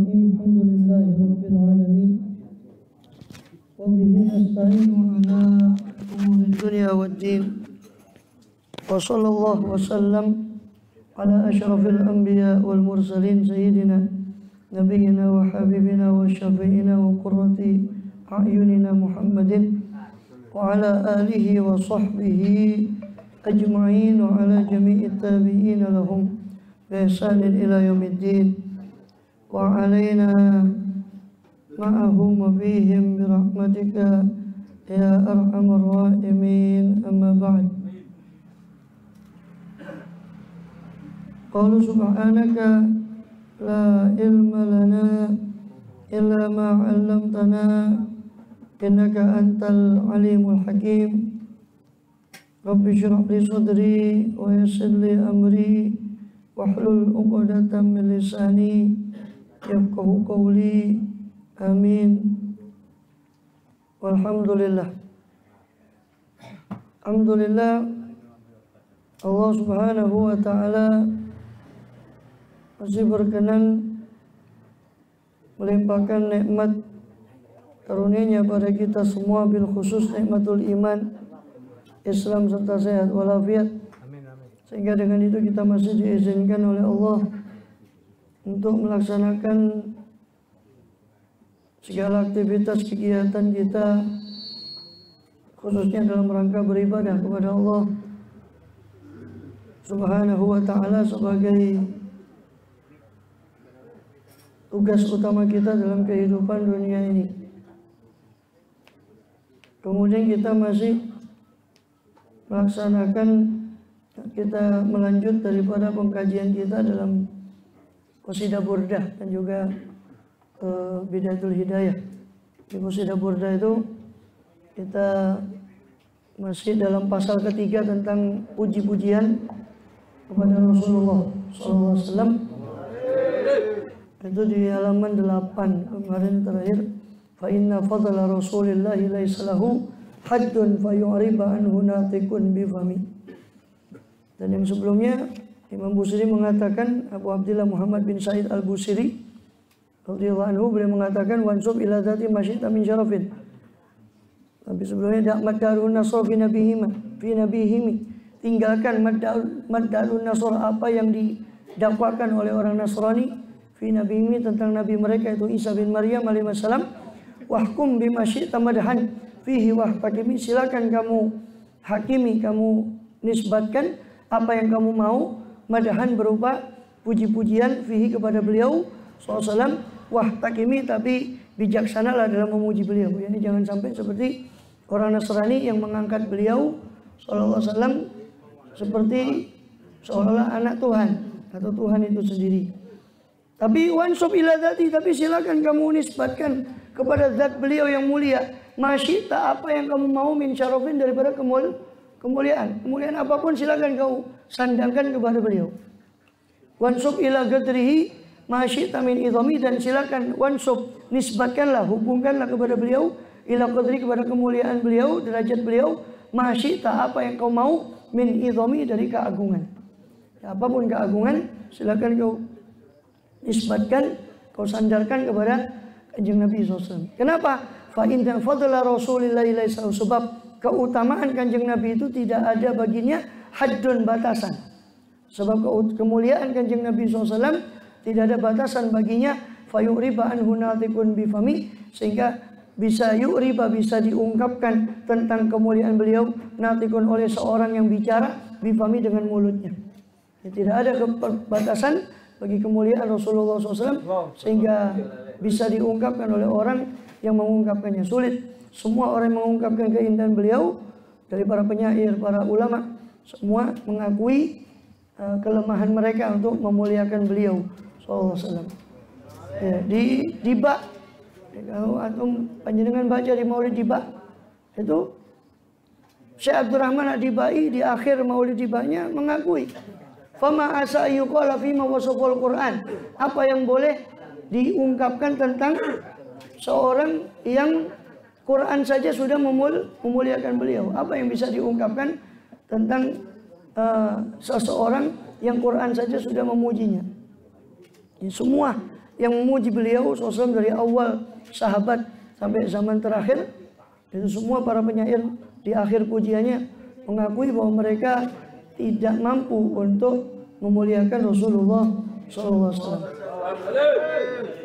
Bismillahirrahmanirrahim. Alhamdulillahirabbil wa bihi nasta'inu ala umuri dunya waddin. Wa sallallahu wa sallam ala asyrafil anbiya wal mursalin sayyidina nabiyyina wa habibina wa syafi'ina wa qurrati a'yunina Muhammadin wa ala alihi wa sahbihi ajma'in wa ala jami'it tabi'ina lahum bi ihsanin ila yaumiddin. Wa alaina ma'ahum wa bihim birahmatika ya arhamar rahimin, amma ba'd. Qalu subhanaka la ilma lana illa ma 'allamtana innaka antal alimul hakim. Rabbi shrah li sadri wa yassir li amri wahlul 'uqdatam min lisani yafqahu qawli. Amin. Walhamdulillah. Alhamdulillah, Allah subhanahu wa ta'ala masih berkenan melimpahkan nikmat karunia-Nya pada kita semua, bil khusus nikmatul iman, Islam serta sehat walafiat. Sehingga dengan itu kita masih diizinkan oleh Allah untuk melaksanakan segala aktivitas kegiatan kita, khususnya dalam rangka beribadah kepada Allah subhanahu wa ta'ala sebagai tugas utama kita dalam kehidupan dunia ini. Kemudian kita masih kita melanjut daripada pengkajian kita dalam Qasidah Burdah dan juga Bidayatul Hidayah. Di Qasidah Burdah itu kita masih dalam pasal ketiga tentang puji-pujian kepada Rasulullah SAW. Itu di halaman 8 kemarin terakhir. Fa inna fadla Rasulillahi laisa lahu haddun fa yu'riba anhu natiqun bi fami. Dan yang sebelumnya Imam Busiri mengatakan, Abu Abdillah Muhammad bin Sa'id al-Busiri radhiyallahu anhu, beliau mengatakan wansub ila dzati masyita min syarafin. Tapi sebelumnya maddarun nasr fi nabihimi, tinggalkan maddarun nasr, apa yang didakwakan oleh orang Nasrani fi nabihimi, tentang nabi mereka itu Isa bin Maryam alaihi wasallam. Wahkum bima syi'ta madhan fihi wahtakimi, silakan kamu hakimi, kamu nisbatkan apa yang kamu mau, madahan berupa puji-pujian fihi kepada beliau SAW, wahtakimi, tapi bijaksanalah dalam memuji beliau. Jadi jangan sampai seperti orang Nasrani yang mengangkat beliau SAW seperti seolah-olah anak Tuhan atau Tuhan itu sendiri. Tapi wansub ila dzati, tapi silakan kamu nisbatkan kepada zat beliau yang mulia, masyita, apa yang kamu mau, min syarafin, daripada kemuliaan apapun silakan kau sandangkan kepada beliau. Wansub ila gadrihi masyita min idhami, dan silakan wansub, nisbatkanlah, hubungkanlah kepada beliau, ila qadri, kepada kemuliaan beliau, derajat beliau, masyita, apa yang kau mau, min idhami, dari keagungan. Ya, apapun keagungan silakan kau nisbatkan, kau sandarkan kepada Kanjeng Nabi SAW. Kenapa? Fa inna fadla Rasulillahi laisa, sebab keutamaan Kanjeng Nabi itu tidak ada baginya haddun, batasan. Sebab kemuliaan Kanjeng Nabi SAW tidak ada batasan baginya. Fayuriba anhu natiqun bifami, sehingga bisa yuriba, bisa diungkapkan tentang kemuliaan beliau, natiqun, oleh seorang yang bicara, bifami, dengan mulutnya. Ya, tidak ada batasan bagi kemuliaan Rasulullah SAW sehingga bisa diungkapkan oleh orang yang mengungkapkannya. Sulit. Semua orang yang mengungkapkan keindahan beliau, dari para penyair, para ulama, semua mengakui kelemahan mereka untuk memuliakan beliau SAW. Ya, di bak, kalau antum panjenengan baca di Maulid Diba, itu Syekh Abdurrahman Ad-Dibai di akhir Maulid Dibanya mengakui, fama asa yuqala fima wasafal Quran, apa yang boleh diungkapkan tentang seorang yang Quran saja sudah memuliakan beliau. Apa yang bisa diungkapkan tentang seseorang yang Quran saja sudah memujinya? Ini semua yang memuji beliau SAW dari awal sahabat sampai zaman terakhir. Itu semua para penyair di akhir pujiannya mengakui bahwa mereka tidak mampu untuk memuliakan Rasulullah SAW.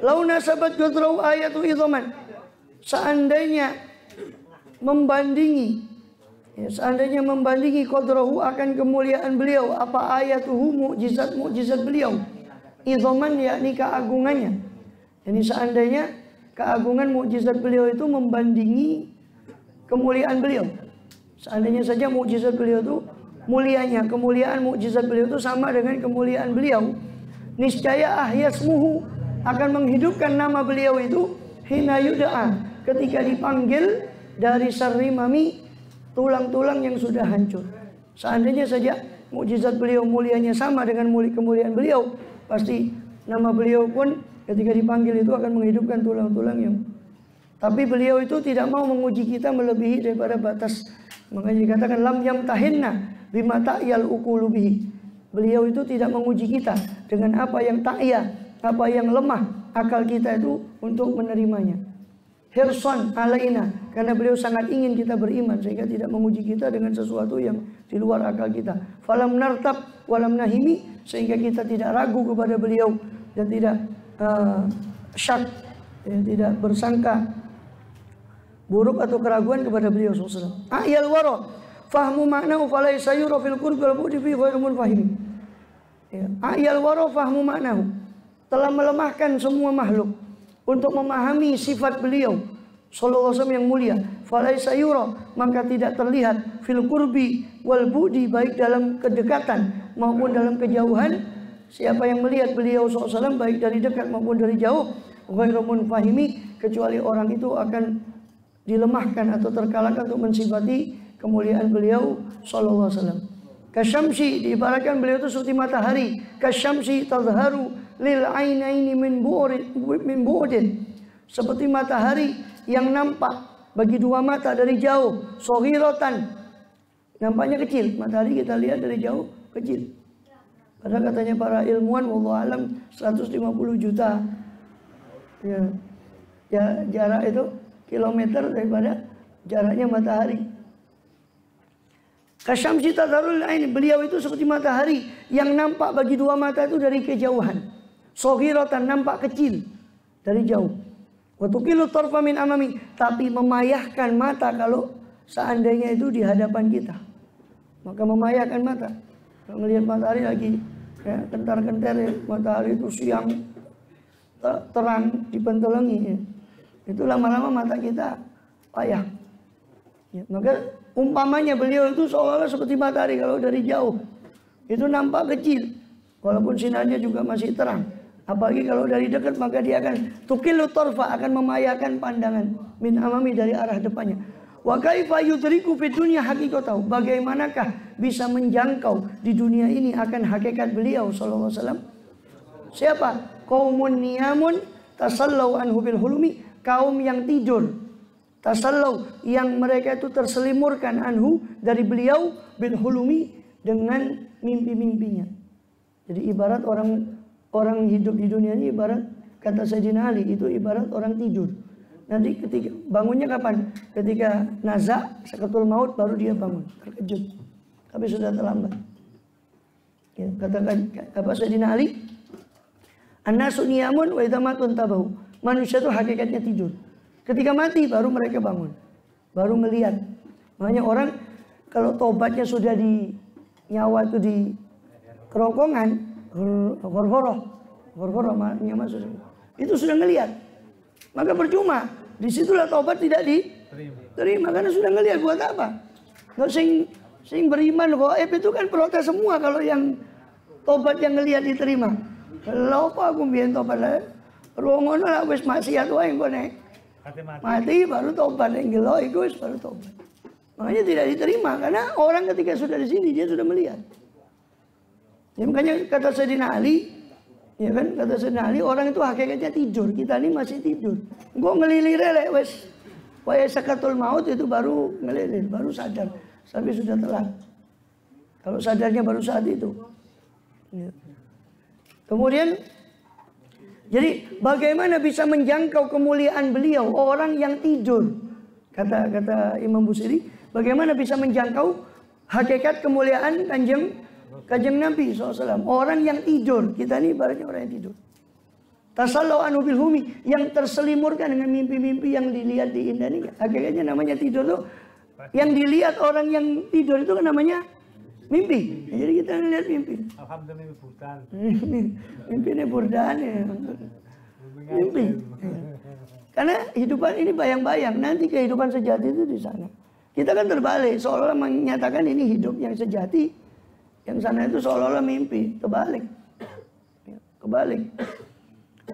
Lau nasabat qadrahu ayatu idhaman, seandainya membandingi qadrahu akan kemuliaan beliau apa ayatuhu, mukjizat beliau, idhaman yakni keagungannya. Jadi seandainya keagungan mukjizat beliau itu membandingi kemuliaan beliau, seandainya saja mukjizat beliau itu mulianya, kemuliaan mukjizat beliau itu sama dengan kemuliaan beliau, niscaya ahyasmuhu akan menghidupkan nama beliau itu hina yud'a, ketika dipanggil dari sarrimami, tulang-tulang yang sudah hancur. Seandainya saja mukjizat beliau mulianya sama dengan kemuliaan beliau, pasti nama beliau pun ketika dipanggil itu akan menghidupkan tulang-tulang yang. Tapi beliau itu tidak mau menguji kita melebihi daripada batas. Makanya dikatakan lam yamtahinna bima ta'yal uqulu bihi. Beliau itu tidak menguji kita dengan apa yang ta'ya, apa yang lemah akal kita itu untuk menerimanya. Hirsan alaina, karena beliau sangat ingin kita beriman sehingga tidak menguji kita dengan sesuatu yang di luar akal kita. Falam nartab walam nahimi, sehingga kita tidak ragu kepada beliau dan tidak syak, tidak bersangka buruk atau keraguan kepada beliau SAW. Ayal wara fahmu maknahu falaysa yura fil qurbi wal bu'di fi ghairu munfahim. Ayal wara fahmu maknahu, telah melemahkan semua makhluk untuk memahami sifat beliau sallallahu alaihi wasallam yang mulia. Falaysa yura, maka tidak terlihat fil qurbi wal bu'di, baik dalam kedekatan maupun dalam kejauhan. Siapa yang melihat beliau SAW baik dari dekat maupun dari jauh, ghairu munfahimi, kecuali orang itu akan dilemahkan atau terkalahkan untuk mensifati kemuliaan beliau sallallahu alaihi wasallam. Kasyamsi, diibaratkan beliau itu seperti matahari. Kasyamsi tadharu lil ainaini min bu'din, seperti matahari yang nampak bagi dua mata dari jauh. Soghiratan, nampaknya kecil. Matahari kita lihat dari jauh kecil. Padahal katanya para ilmuwan wallahu alam 150 juta ya jarak itu kilometer daripada jaraknya matahari. Kasyamsi tadharul ain, beliau itu seperti matahari yang nampak bagi dua mata itu dari kejauhan. Soghiratan, nampak kecil dari jauh. Wa tuqilu tarfa min amami, tapi memayahkan mata kalau seandainya itu di hadapan kita. Maka memayahkan mata. Kalau melihat matahari lagi ya, kentar-kentar ya, matahari itu siang terang dipentelengi ya. Itu lama-lama mata kita payah ya. Maka umpamanya beliau itu seolah-olah seperti matahari kalau dari jauh itu nampak kecil walaupun sinarnya juga masih terang. Apalagi kalau dari dekat maka dia akan tuqilu tarfa, akan memayahkan pandangan min amami, dari arah depannya. Wa kaifa yudriku fid dunya haqiqatahu, bagaimanakah bisa menjangkau di dunia ini akan hakikat beliau sallallahu alaihi wasallam. Siapa? Qaumun niyamun tasallau anhu bil hulumi, kaum yang tidur, tasallau, yang mereka itu terselimurkan anhu, dari beliau, bil hulumi, dengan mimpi-mimpinya. Jadi ibarat orang hidup di dunia ini ibarat, kata Sayyidina Ali, itu ibarat orang tidur. Nanti ketika bangunnya kapan? Ketika naza, sakatul maut, baru dia bangun, terkejut. Tapi sudah terlambat. Ya, katakan apa Sayyidina Ali? An-nasu niyamun wa idza matun tabahu. Manusia itu hakikatnya tidur. Ketika mati baru mereka bangun, baru melihat. Makanya orang kalau tobatnya sudah di nyawa itu di kerongkongan, gorgoroh masuk, itu sudah ngelihat. Maka percuma, disitulah tobat tidak diterima karena sudah ngelihat. Buat apa? Nggak sing beriman gaib itu kan protes semua kalau yang tobat yang ngelihat diterima. Kalau apa aku biyen tobat lah, ruangono lah wis maksiat wae engkone. Mati baru tobat, yang gelo itu baru tobat. Makanya tidak diterima karena orang ketika sudah di sini dia sudah melihat. Ya, makanya kata Sayyidina Ali, ya kan, kata Sayyidina Ali, orang itu hakikatnya tidur, kita ini masih tidur. Engko ngelilir lek wis wae sakatul maut itu baru ngelilir, baru sadar, tapi sudah telat. Kalau sadarnya baru saat itu. Ya. Kemudian Jadi bagaimana bisa menjangkau kemuliaan beliau orang yang tidur? Kata Imam Busiri, bagaimana bisa menjangkau hakikat kemuliaan kanjeng Nabi SAW? Orang yang tidur, kita ini ibaratnya orang yang tidur. Tasallau anhu bil humi, yang terselimurkan dengan mimpi-mimpi yang dilihat di indah ini. Hakikatnya namanya tidur tuh, yang dilihat orang yang tidur itu kan namanya mimpi. Jadi kita lihat mimpi. Alhamdulillah mimpi burdan. Mimpi ini burdan ya. Mimpi. Karena hidupan ini bayang-bayang. Nanti kehidupan sejati itu di sana. Kita kan terbalik. Seolah-olah menyatakan ini hidup yang sejati. Yang sana itu seolah-olah mimpi. Terbalik. Kebalik.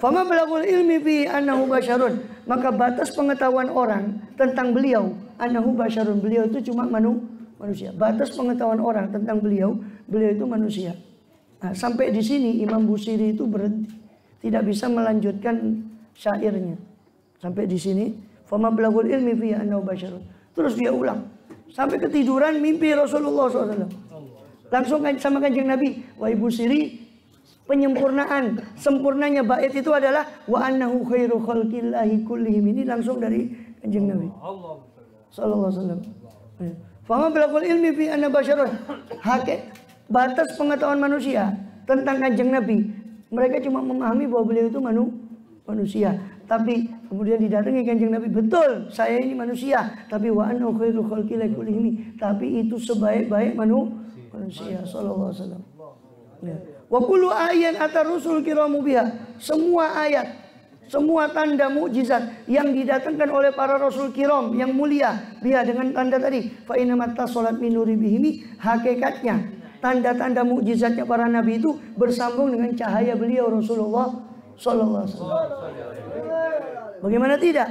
Fama balagul ilmi fi annahu basyarun. Maka batas pengetahuan orang tentang beliau. Annahu basyarun. Beliau itu cuma manusia. Batas pengetahuan orang tentang beliau itu manusia. Nah, sampai di sini Imam Busiri itu berhenti, tidak bisa melanjutkan syairnya. Sampai di sini, fama balagul ilmi fi annahu basyarun. Terus dia ulang sampai ketiduran mimpi Rasulullah SAW. Langsung sama kanjeng Nabi, wahai Busiri, penyempurnaan, sempurnanya bait itu adalah wa annahu khairu khalqillahi kullihim. Ini langsung dari kanjeng Nabi sallallahu alaihi wasallam. Fama balagul ilmi fi anna basyarun. Batas pengetahuan manusia tentang kanjeng Nabi, mereka cuma memahami bahwa beliau itu manusia. Tapi kemudian didatangi kanjeng Nabi, betul saya ini manusia, tapi wa anna khairu khalqillahi kullihim, tapi itu sebaik-baik manusia sallallahu alaihi wasallam. Wa kullu ayatin atar rusul kiramu biha. Semua ayat, semua tanda mukjizat yang didatangkan oleh para rasul kiram yang mulia, biha dengan tanda tadi, fa inna mattasalat min nuri bihimi, hakikatnya tanda-tanda mukjizatnya para nabi itu bersambung dengan cahaya beliau Rasulullah sallallahu alaihi wasallam. Bagaimana tidak?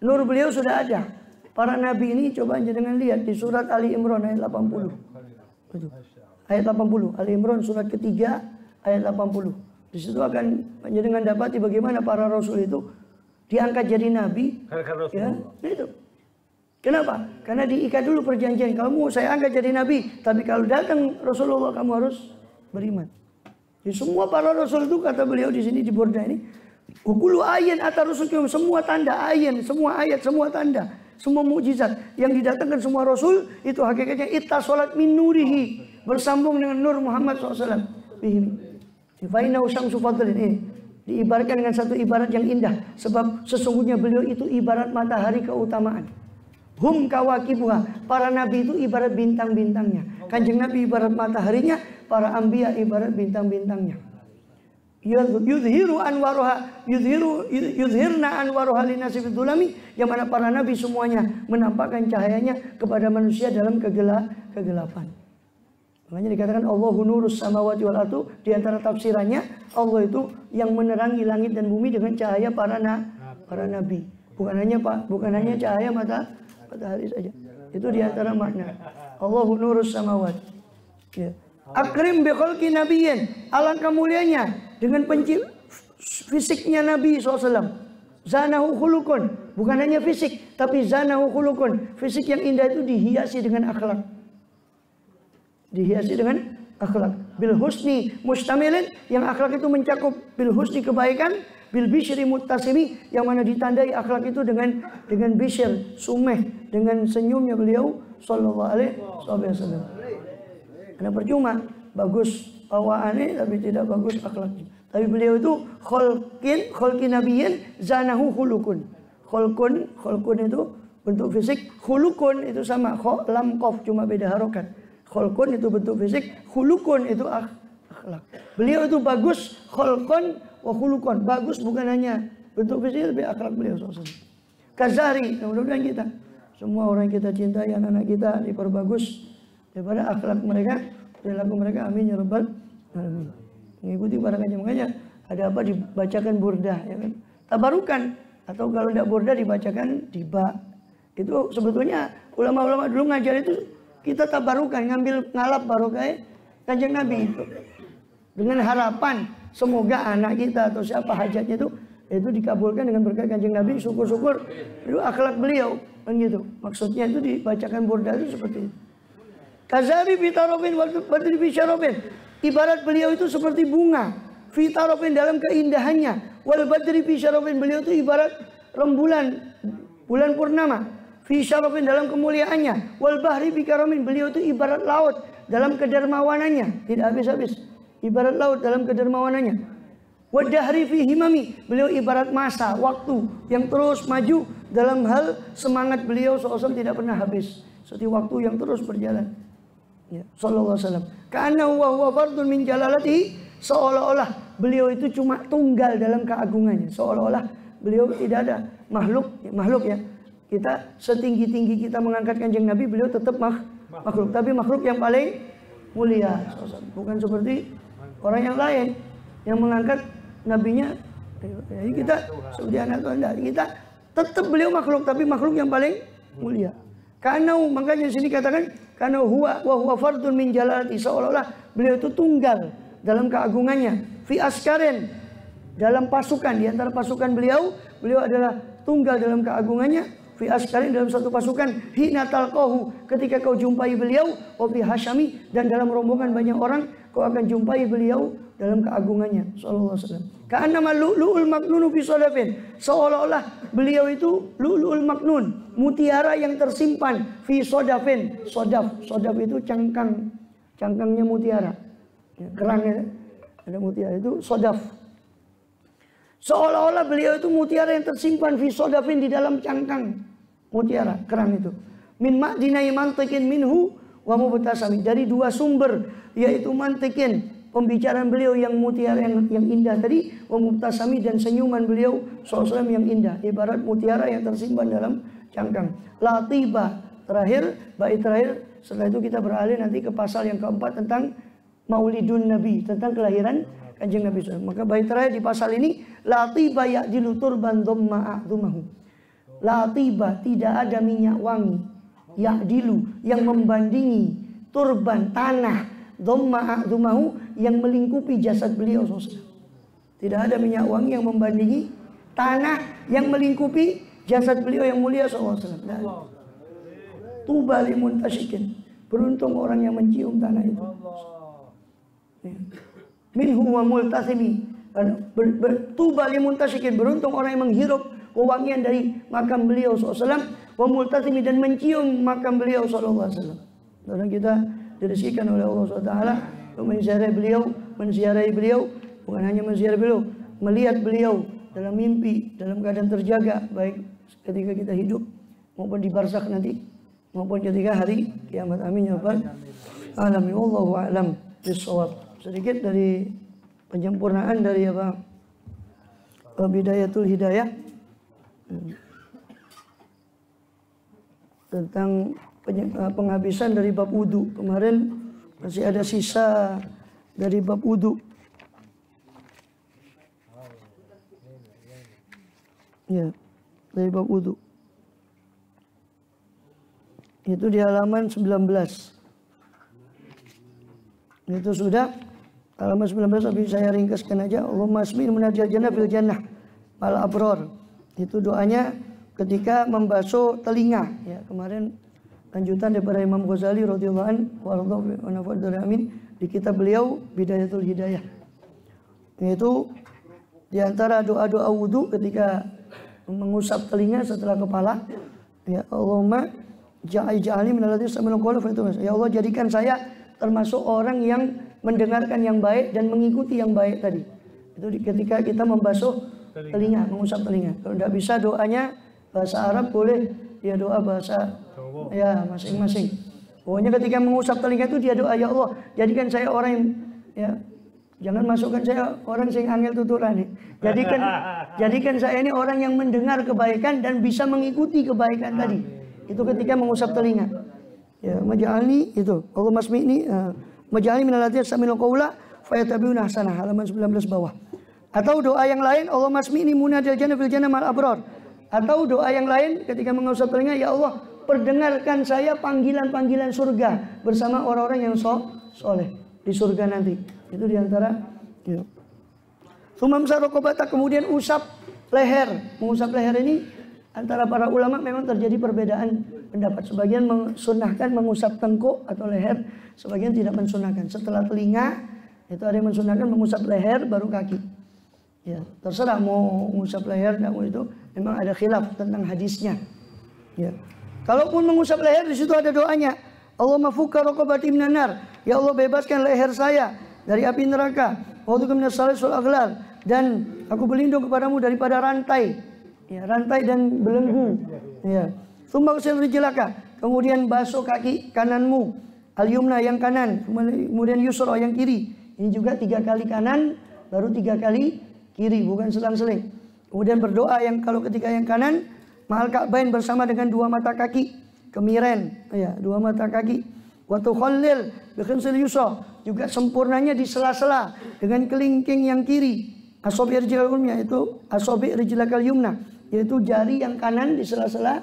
Nur beliau sudah ada. Para nabi ini coba jangan lihat di surat Ali Imran ayat 80. Itu. Ayat 80, Ali Imran surat ketiga ayat 80. Di situ akan dengan dapati bagaimana para rasul itu diangkat jadi nabi. Ya, itu. Kenapa? Karena diikat dulu perjanjian. Kamu saya angkat jadi nabi, tapi kalau datang Rasulullah kamu harus beriman. Jadi semua para rasul itu kata beliau di sini di Burda ini, ukulu ayin atar rusul, semua tanda ayin, semua ayat, semua tanda, semua mukjizat yang didatangkan semua rasul itu hakikatnya ittasalat min nurihi, bersambung dengan nur Muhammad SAW. Fainau syamsu fadlin, ini diibaratkan dengan satu ibarat yang indah, sebab sesungguhnya beliau itu ibarat matahari keutamaan. Hum kawakibuha, para nabi itu ibarat bintang-bintangnya. Kanjeng Nabi ibarat mataharinya, para anbiya ibarat bintang-bintangnya. Yudhiru anwaroha, yudhirna anwaroha linasi fidulami, yang mana para nabi semuanya menampakkan cahayanya kepada manusia dalam kegelapan. Makanya dikatakan Allahu nurus samawati wal ardu, di antara tafsirannya Allah itu yang menerangi langit dan bumi dengan cahaya para nabi. Bukan hanya cahaya matahari saja. Itu di antara makna. Allahu nurus samawati. Ya. Akrim bi khalqi nabiyyin, alangkah mulianya dengan fisiknya Nabi SAW. Zanahu khuluqun, bukan hanya fisik, tapi zanahu khuluqun, fisik yang indah itu dihiasi dengan akhlak. Dihiasi dengan akhlak. Bil husni mustamilin, yang akhlak itu mencakup bil husni kebaikan, bil bisyri muttasimi, yang mana ditandai akhlak itu dengan bisyr, sumeh, dengan senyumnya beliau sallallahu alaihi wasallam. Karena percuma bagus bawaannya tapi tidak bagus akhlaknya. Tapi beliau itu khalqin nabiyyin zanahu khuluqun. Khalqun itu bentuk fisik, khuluqun itu sama lam qaf cuma beda harokat. Khalqun itu bentuk fisik, khuluqun itu akhlak. Beliau itu bagus khalqan wa khuluqan. Bagus bukan hanya bentuk fisik tapi akhlak beliau SAW. Kazari, mudah-mudahan kita semua orang kita cintai, anak-anak kita diperbagus daripada akhlak mereka, perilaku mereka, amin ya rabbal alamin. Mengikuti para kanjeng, makanya ada apa dibacakan burdah, ya kan? Tabarukan, atau kalau tidak burdah dibacakan tiba. Itu sebetulnya ulama-ulama dulu ngajar itu kita tabarukan, ngalap barokah kanjeng Nabi itu. Dengan harapan semoga anak kita atau siapa hajatnya itu dikabulkan dengan berkat kanjeng Nabi, syukur-syukur itu akhlak beliau, kan gitu. Maksudnya itu dibacakan burdah itu seperti itu. Kazabi fitarofin badri bisyarofin, ibarat beliau itu seperti bunga fitarofin dalam keindahannya, Wal badri fi syarafin, beliau itu ibarat rembulan, bulan purnama. Fi syarafin, dalam kemuliaannya. Wal bahri fi karamin, beliau itu ibarat laut dalam kedermawanannya, tidak habis-habis. Ibarat laut dalam kedermawanannya. Wadahri fi himami, beliau ibarat masa, waktu yang terus maju dalam hal semangat beliau SAW tidak pernah habis. Seperti waktu yang terus berjalan. Ya, sallallahu alaihi wasallam. Karena huwa fardun min jalalatihi, seolah-olah beliau itu cuma tunggal dalam keagungannya. Seolah-olah beliau tidak ada makhluk ya. Kita setinggi-tinggi kita mengangkat Kanjeng Nabi, beliau tetap makhluk, tapi makhluk yang paling mulia. Bukan seperti orang yang lain yang mengangkat nabinya, jadi kita seperti anak Tuhan, kita tetap beliau makhluk, tapi makhluk yang paling mulia. Karena makanya sini katakan karena huwa fardun min jalalati, seolah-olah beliau itu tunggal dalam keagungannya. Fi askarin, dalam pasukan, di antara pasukan beliau adalah tunggal dalam keagungannya. Fi askarin, dalam satu pasukan. Hina talqahu, ketika kau jumpai beliau. Wa fi hasyami, dan dalam rombongan banyak orang kau akan jumpai beliau dalam keagungannya sallallahu alaihi wasallam. Ka'annama lu'lu'ul maknunu fi sadafin, seolah-olah beliau itu lu'lu'ul maknun, mutiara yang tersimpan fi sadafin. Sadaf itu cangkangnya mutiara. Ya, kerangnya ada mutiara, itu sadaf. Seolah-olah beliau itu mutiara yang tersimpan fi sadafin, di dalam cangkang mutiara, kerang itu. Min ma'dinai mantiqin minhu wa mubtasami, dari dua sumber, yaitu mantiqin, pembicaraan beliau yang mutiara yang indah tadi, wa mubtasami, dan senyuman beliau SAW yang indah, ibarat mutiara yang tersimpan dalam cangkang. Latiba, terakhir, bait terakhir. Setelah itu kita beralih nanti ke pasal yang keempat tentang Maulidun Nabi, tentang kelahiran Kanjeng Nabi SAW. Maka bait terakhir di pasal ini, latiba ya'dilu turban dhamma a'dhumahu. Latiba, tidak ada minyak wangi, ya'dilu, yang membandingi, turban, tanah, dhamma a'dhumahu, yang melingkupi jasad beliau SAW. Tidak ada minyak wangi yang membandingi tanah yang melingkupi jasad beliau yang mulia SAW. Tuba limuntasyikin, beruntung orang yang mencium tanah itu. Minhu wa multasimi, tuba limuntasyikin, beruntung orang yang menghirup wewangian dari makam beliau SAW, wa multasimi, dan mencium makam beliau SAW. Dan kita direzekikan oleh Allah SWT untuk menziarahi beliau, bukan hanya menziarahi beliau, melihat beliau dalam mimpi, dalam keadaan terjaga, baik ketika kita hidup maupun di barzakh nanti, maupun ketika hari kiamat. Amin ya rabbal alamin. Wallahu a'lam bishawab. Sedikit dari penyempurnaan dari Bidayatul Hidayah tentang penghabisan dari bab wudu. Kemarin masih ada sisa dari bab wudu. Ya, dari bab wudu. Itu di halaman 19. Itu sudah halaman 19, tapi saya ringkaskan aja. Allahumma asmin munajjal jannah fil jannah mal abror. Itu doanya ketika membasuh telinga. Ya, kemarin lanjutan daripada Imam Ghazali radhiyallahu anhu wa nafa'al amin di kitab beliau Bidayatul Hidayah. Yaitu di antara doa-doa wudu ketika mengusap telinga setelah kepala, ya Allahumma ja'alni minal ladzina sami'u qawla fayattabi'una. Ya Allah, jadikan saya termasuk orang yang mendengarkan yang baik dan mengikuti yang baik tadi. Itu ketika kita membasuh telinga, mengusap telinga. Kalau tidak bisa doanya bahasa Arab, boleh dia doa bahasa ya masing-masing. Pokoknya ketika mengusap telinga itu dia doa, ya Allah, jadikan saya orang yang, ya jangan masukkan saya orang yang angel tuturan nih. Jadikan saya ini orang yang mendengar kebaikan dan bisa mengikuti kebaikan tadi. Itu ketika mengusap telinga. Ya, maj'alni itu. Allah masmi'ni maj'alni minal ladzina sami'u qawla fayattabi'una ahsanah, halaman 19 bawah. Atau doa yang lain, Allah masmi'ni munajjal jannah fil jannah mal abror. Atau doa yang lain ketika mengusap telinga, ya Allah, perdengarkan saya panggilan-panggilan surga bersama orang-orang yang soleh di surga nanti. Itu diantara ya. Sumam sarokobata, kemudian usap leher. Mengusap leher ini antara para ulama memang terjadi perbedaan pendapat. Sebagian mensunahkan mengusap tengkuk atau leher, sebagian tidak mensunahkan. Setelah telinga itu ada yang mensunahkan mengusap leher baru kaki. Ya, terserah mau mengusap leher dan itu memang ada khilaf tentang hadisnya. Ya. Kalaupun mengusap leher di situ ada doanya. Allahumma fukka raqabati minan nar. Ya Allah bebaskan leher saya dari api neraka. Wa a'udzu minas salasil aghlal, dan aku berlindung kepadamu daripada rantai. Ya, rantai dan belenggu. Ya. Tsumma ghsil rijlaka. Kemudian basuh kaki kananmu. Al-yumna yang kanan, kemudian yusra yang kiri. Ini juga 3 kali kanan, baru 3 kali kiri, bukan selang-seling. Kemudian berdoa yang kalau ketika yang kanan, ma'al ka'bain bersama dengan 2 mata kaki, kemiren, ya, 2 mata kaki. Wa tukhallil bi khinsil yusra, juga sempurnanya di sela-sela dengan kelingking yang kiri. Asabi' rijlal yumna, itu asabi' rijlakal yumna, yaitu jari yang kanan di sela-sela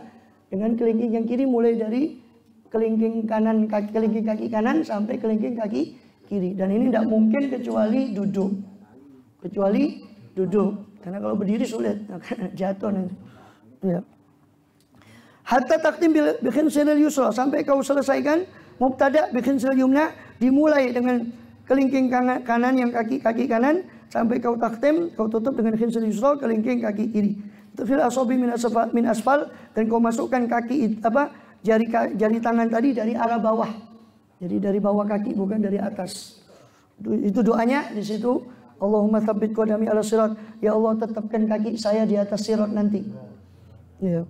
dengan kelingking yang kiri, mulai dari kelingking kanan kaki, kelingking kaki kanan sampai kelingking kaki kiri. Dan ini tidak mungkin kecuali duduk. Karena kalau berdiri sulit, jatuh nanti. Ya. Hatta taktim bi khinsil yusra, sampai kau selesaikan mubtada bi khinsil yumna, dimulai dengan kelingking kanan yang kaki kanan, sampai kau taktim, kau tutup dengan khinsil yusra, kelingking kaki kiri. Fil asabi min asfal, dan kau masukkan kaki jari tangan tadi dari arah bawah. Jadi dari bawah kaki, bukan dari atas. Itu doanya di situ. Allahumma tsabbit qadami ala sirat. Ya Allah, tetapkan kaki saya di atas sirat nanti. Ya.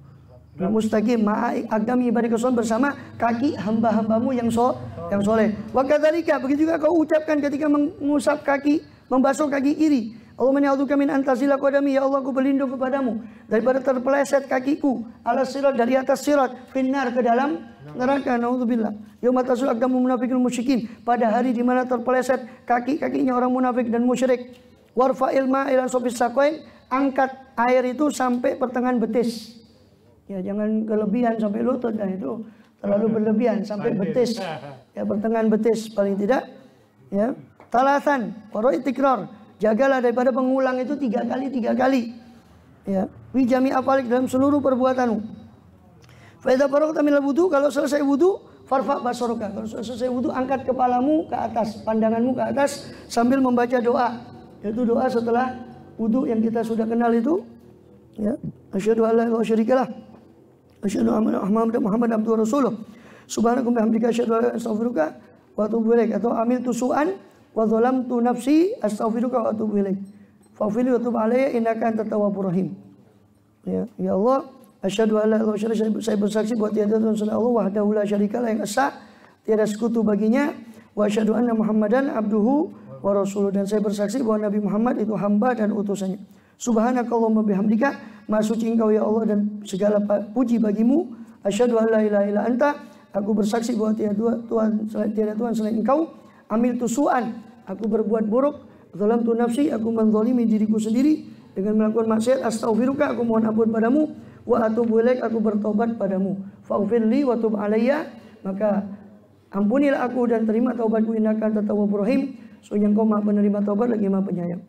Mustaqim ma'a aqdami ibadika bersama kaki hamba-hambamu yang soleh. Wa kadzalika, begitu juga kau ucapkan ketika mengusap kaki, membasuh kaki kiri. Allahumma a'udzuka min antazila qadami, ya Allah aku berlindung kepadamu daripada terpeleset kakiku ala sirat, dari atas sirat, finnar, ke dalam neraka, naudzubillah. Yauma tazul aqdamul munafiqil musyrikin, pada hari di mana terpeleset kaki-kakinya orang munafik dan musyrik. Warfa'il ma'ila sofis saqain, angkat air itu sampai pertengahan betis. Ya, jangan kelebihan sampai lutut, dan itu terlalu berlebihan sampai betis. Ya, pertengahan betis paling tidak. Ya, talasan, waroi tikrar, jagalah daripada pengulang itu 3 kali. Ya, wi jami afalik, dalam seluruh perbuatanmu. Fa idza faragta minal wudu, kalau selesai wudu, farfa basaraka, kalau selesai wudu angkat kepalamu ke atas, pandanganmu ke atas sambil membaca doa. Yaitu doa setelah wudu yang kita sudah kenal itu. Ya, asyhadu an la ilaha illallah, asyhadu anna Muhammadan abduhu wa rasuluh, subhanakum bihamdika asyhadu an la ilaha illa anta astaghfiruka wa atubu ilaik, atau amiltu su'an wa zalamtu nafsi astaghfiruka wa atubu ilaik faghfirli wa tub alayya innaka antat tawwabur rahim. Ya Allah, asyhadu an la ilaha illallah, saya bersaksi bahwa tiada Tuhan selain Allah wahdahu la syarikalah, yang esa, tiada sekutu baginya, wa asyhadu anna Muhammadan abduhu wa rasuluh, dan saya bersaksi bahwa Nabi Muhammad itu hamba dan utusannya. Subhanakallahumma bihamdika, maha suci engkau ya Allah dan segala puji bagimu. Asyhadu an la ilaha illa anta, aku bersaksi bahwa tiada Tuhan selain engkau. Amiltu su'an, aku berbuat buruk. Zalamtu nafsi, aku menzalimi diriku sendiri dengan melakukan maksiat. Astaghfiruka, aku mohon ampun padamu. Wa atubu ilaik, aku bertobat padamu. Faghfirli wa tub alayya, maka ampunilah aku dan terima taubatku, innaka antat tawwabur rahim, sungguh engkau maha penerima taubat lagi maha penyayang.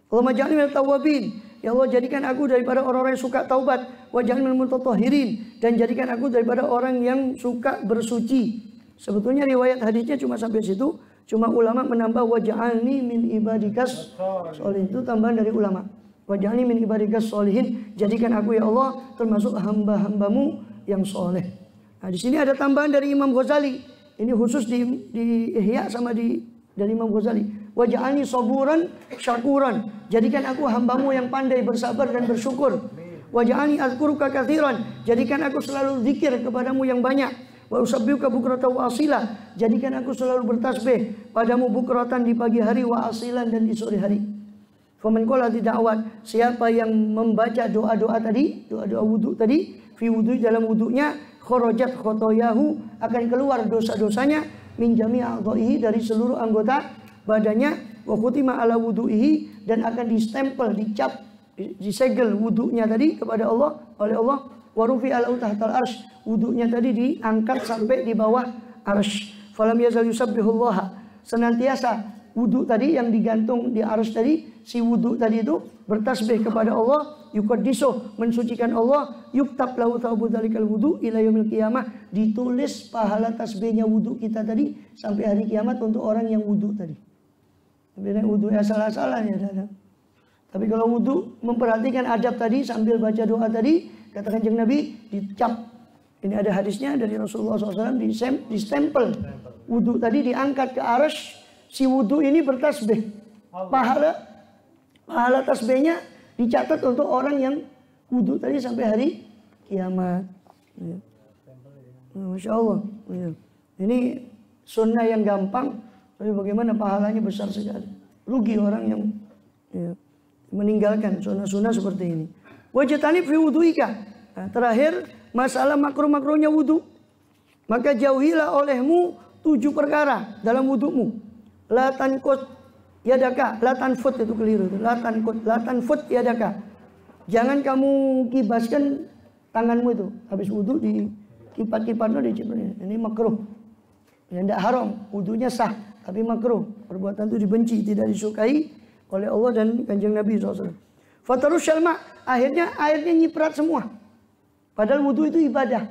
Allahumma ja'alni minat tawwabin, ya Allah jadikan aku daripada orang-orang yang suka taubat. Wa ja'alni minal mutatahhirin, dan jadikan aku daripada orang yang suka bersuci. Sebetulnya riwayat hadisnya cuma sampai situ. Cuma ulama menambah wa ja'alni min ibadikas sholihin, itu tambahan dari ulama. Wa ja'alni min ibadikas sholihin, jadikan aku ya Allah termasuk hamba-hambamu yang soleh. Nah, di sini ada tambahan dari Imam Ghazali. Ini khusus di Ihya sama dari Imam Ghazali. Wa ja'alni saburan syakuran, jadikan aku hambamu yang pandai bersabar dan bersyukur. Wa ja'alni azkuruka katsiran, jadikan aku selalu zikir kepadamu yang banyak. Wa usabbihuka bukratan wa asila, jadikan aku selalu bertasbih padamu bukratan di pagi hari, wa asilan dan di sore hari. Faman qala da'wat, siapa yang membaca doa-doa tadi, doa-doa wudu tadi, fi wudu, dalam wudunya, kharajat khotoyahu, akan keluar dosa-dosanya, min jami' a'dha'ihi, dari seluruh anggota badannya, wa khutima ala wudu'ihi, dan akan distempel, dicap, disegel wudunya tadi kepada Allah, oleh Allah. Warufi alau tahtal arsh, wudunya tadi diangkat sampai di bawah arsh. Falam yazal yusabbihullah, senantiasa wudu tadi yang digantung di arsh tadi, si wudu tadi itu bertasbih kepada Allah, yuqaddisu, mensucikan Allah, yuktab lahu thawabu dzalikal wudu ila yaumil qiyamah, ditulis pahala tasbihnya wudu kita tadi sampai hari kiamat untuk orang yang wudu tadi. Sebenarnya wudu asal-asalan ya, Tapi kalau wudhu memperhatikan adab tadi sambil baca doa tadi, kata Kanjeng Nabi, dicap. Ini ada hadisnya dari Rasulullah SAW, di stempel. Wudhu tadi diangkat ke arsy, si wudhu ini bertasbih. Pahala tasbihnya dicatat untuk orang yang wudhu tadi sampai hari kiamat. Ya. Masya Allah. Ya. Ini sunnah yang gampang, tapi bagaimana pahalanya besar sekali. Rugi orang yang meninggalkan sunnah-sunnah seperti ini. Wajtanib fi wudu'ika. Nah, terakhir masalah makruh-makruhnya wudhu. Maka jauhilah olehmu 7 perkara dalam wudhumu. La tanqut yadaka, la tanfut itu keliru. La tanfut yadaka. Jangan kamu kibaskan tanganmu itu habis wudhu, di kipat-kipatnya dicipratan. Ini makruh. Ya, tidak haram, wudhunya sah, tapi makruh. Perbuatan itu dibenci, tidak disukai oleh Allah dan Kanjeng Nabi SAW. Fatarus syalma, akhirnya airnya nyiprat semua. Padahal wudhu itu ibadah.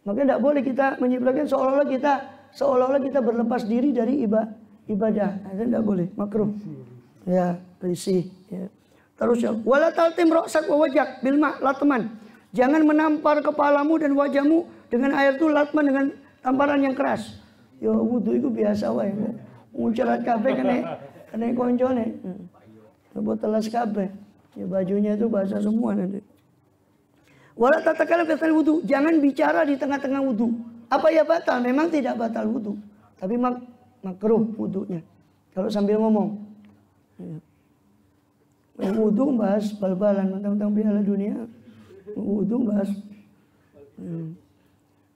Maka tidak boleh kita menyipratkan seolah-olah kita berlepas diri dari ibadah. Itu tidak boleh, makruh. Ya, risih. Ya. Terus ya, wala taltim ra'sak wa wajhak bil ma' latman. Jangan menampar kepalamu dan wajahmu dengan air itu latman, dengan tamparan yang keras. Ya wudhu itu biasa wae. Ngucerat kabeh kena koncone. Buat telas kabeh. Ya bajunya itu basah semua nanti. Wala tatakallaf fi wudhu. Jangan bicara di tengah-tengah wudhu. Apa ya batal? Memang tidak batal wudhu, tapi makruh wudhunya kalau sambil ngomong. Ya. Wudhu bahas bal-balan tentang Piala Dunia. Wudhu bahas.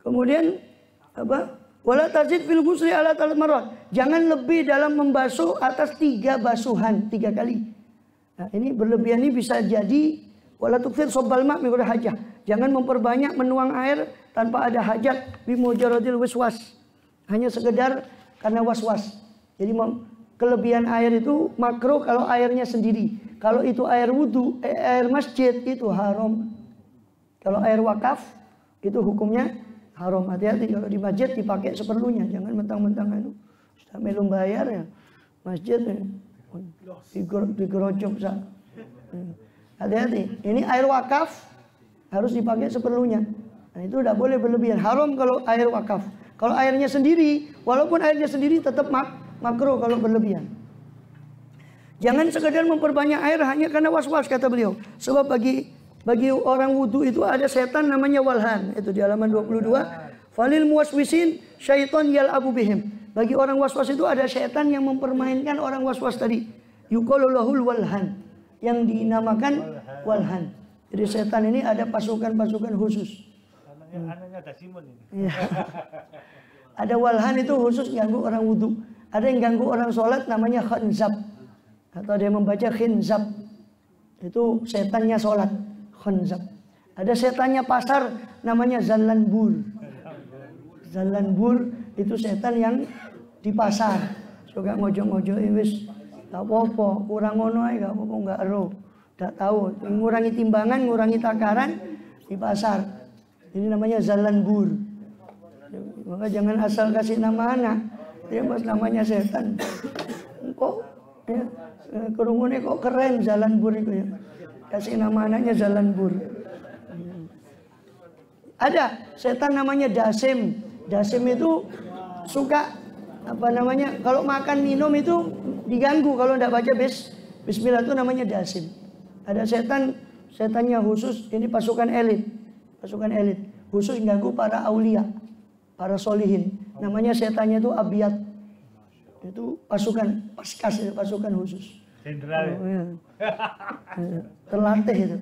Kemudian apa? Wala tazid fil ghusli ala 3 marrat. Jangan lebih dalam membasuh atas 3 basuhan, 3 kali. Nah, ini berlebihan ini bisa jadi wala tukthir sobbal ma' min ghairi hajah. Jangan memperbanyak menuang air tanpa ada hajat, bi mujarradil waswas. Hanya sekedar karena waswas. Jadi kelebihan air itu makruh kalau airnya sendiri. Kalau itu air wudhu, air masjid itu haram. Kalau air wakaf itu hukumnya haram. Hati-hati kalau di masjid dipakai seperlunya, jangan mentang-mentang itu sudah melum bayar ya masjid ya. Digerocok sah. Hati-hati. Ini air wakaf harus dipakai seperlunya. Nah, itu tidak boleh berlebihan. Haram kalau air wakaf. Kalau airnya sendiri, walaupun airnya sendiri tetap makruh kalau berlebihan. Jangan sekedar memperbanyak air hanya karena was-was, kata beliau. Sebab bagi orang wudhu itu ada setan namanya walhan. Itu di halaman 22. Falil muwaswisin syaiton yal'abu bihim. Bagi orang was-was itu ada setan yang mempermainkan orang was-was tadi. Yuqalulahul walhan. Yang dinamakan walhan. Jadi setan ini ada pasukan-pasukan khusus. Anaknya ada Simon ini. Ya. Ada walhan itu khusus ganggu orang wudhu. Ada yang ganggu orang sholat namanya khanzab. Atau ada yang membaca khinzab. Itu setannya sholat. Khanzab. Ada setannya pasar namanya zallanbur. Zallanbur itu setan yang di pasar. Suka ngojo-ngojo wis gak apa-apa, kurang ngono ae gak apa-apa, gak ero. Gak tahu, ngurangi timbangan, ngurangi takaran di pasar. Ini namanya zallanbur. Maka jangan asal kasih nama anak. Dia mas namanya setan. Kok ya, kerungunnya kok keren zallanbur itu ya. Kasih nama anaknya zallanbur. Ada setan namanya dasim. Dasim itu suka apa namanya? Kalau makan minum itu diganggu kalau tidak baca bismillah, itu namanya dasim. Ada setannya khusus, ini pasukan elit. Pasukan elit khusus ganggu para aulia, para solihin. Namanya setannya itu abiyat. Itu pasukan paskas, pasukan khusus. Jenderal. Oh, ya. Terlatih itu.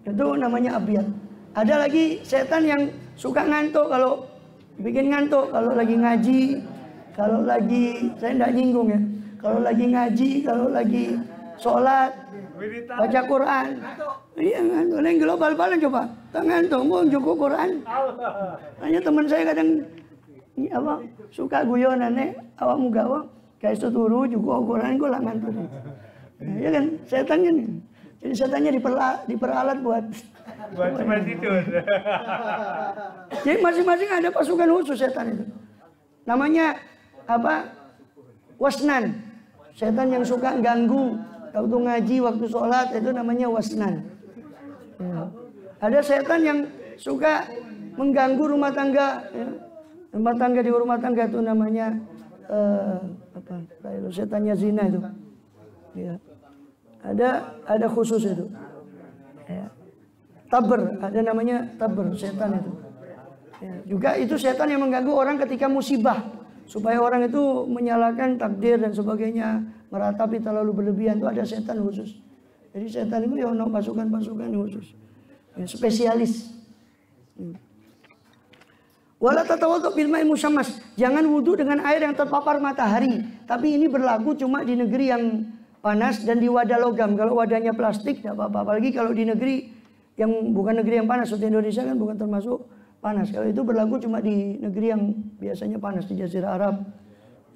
Itu namanya abiyat. Ada lagi setan yang suka ngantuk, kalau bikin ngantuk kalau lagi ngaji, kalau lagi, saya tidak nyinggung ya, kalau lagi ngaji, kalau lagi sholat, baca Quran. Iya ngantuk, yang global paling coba, tak ngantuk, mau cukup Quran. Hanya teman saya kadang apa suka guyonan nih, awakmu gawa, kayak seturu juga Quran gue lah ngantuk. Ya kan, setannya nih. Jadi setannya diperalat buat cuma tidur. Jadi masing-masing ada pasukan khusus setan itu. Namanya apa? Wasnan. Setan yang suka ganggu waktu ngaji, waktu sholat, itu namanya wasnan. Ya. Ada setan yang suka mengganggu rumah tangga, ya. Rumah tangga di rumah tangga itu namanya setannya zina itu. Ya. Ada khusus itu. Ya. Taber, ada namanya taber, setan itu. Ya. Juga itu setan yang mengganggu orang ketika musibah, supaya orang itu menyalahkan takdir dan sebagainya, meratapi terlalu berlebihan. Itu ada setan khusus. Jadi setan itu ya pasukan-pasukan khusus, ya, spesialis. Wala tatawaddu bil ma'i musyammas. Jangan wudu dengan air yang terpapar matahari. Tapi ini berlaku cuma di negeri yang panas dan di wadah logam. Kalau wadahnya plastik tidak apa-apa. Apalagi kalau di negeri yang bukan negeri yang panas, seperti Indonesia kan bukan termasuk panas. Kalau itu berlaku cuma di negeri yang biasanya panas, di Jazirah Arab.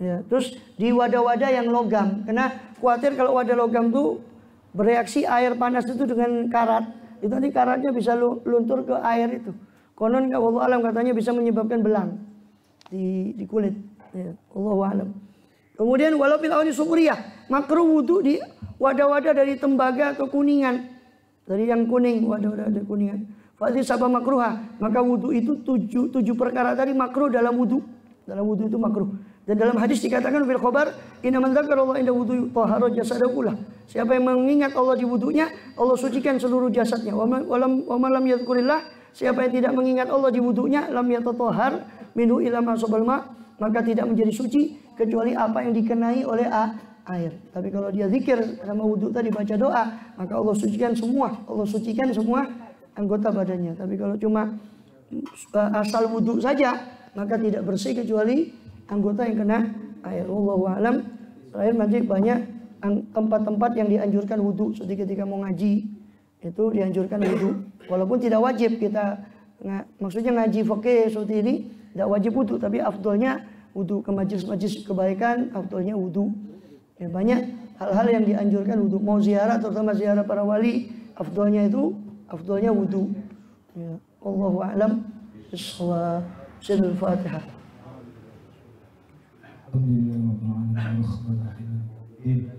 Ya, terus di wadah-wadah yang logam. Karena khawatir kalau wadah logam itu bereaksi air panas itu dengan karat. Itu nanti karatnya bisa luntur ke air itu. Konon wallahu alam katanya bisa menyebabkan belang di kulit. Ya, wallahu alam. Kemudian walau fil awani sumriyah, makruh wudu di wadah-wadah dari tembaga atau kuningan. Dari yang kuning, wadah-wadah dari kuningan. Fadhi sabah makruha, maka wudu itu tujuh perkara tadi makruh dalam wudu. Dalam wudu itu makruh. Dan dalam hadis dikatakan fil khabar, inna man dzakarallaha inda wudu tahara jasadahu. Siapa yang mengingat Allah di wudunya, Allah sucikan seluruh jasadnya. Wa man lam yadhkurillah, siapa yang tidak mengingat Allah di wudunya, lam yatatahhar minhu illa ma sabalma, maka tidak menjadi suci kecuali apa yang dikenai oleh air. Tapi kalau dia zikir sama wudu tadi, baca doa, maka Allah sucikan semua anggota badannya. Tapi kalau cuma asal wudu saja, maka tidak bersih kecuali anggota yang kena air. Wallahu a'lam. Terakhir nanti banyak tempat-tempat yang dianjurkan wudu. Seperti ketika mau ngaji itu dianjurkan wudu. Walaupun tidak wajib kita, maksudnya ngaji fikih seperti ini tidak wajib wudu, tapi afdolnya wudu. Ke majelis-majelis kebaikan afdolnya wudu. Ya, banyak hal-hal yang dianjurkan wudu. Mau ziarah, terutama ziarah para wali, afdolnya wudu. Ya, Allahu a'lam. Bismillahirrahmanirrahim. Fatihah. Alhamdulillah.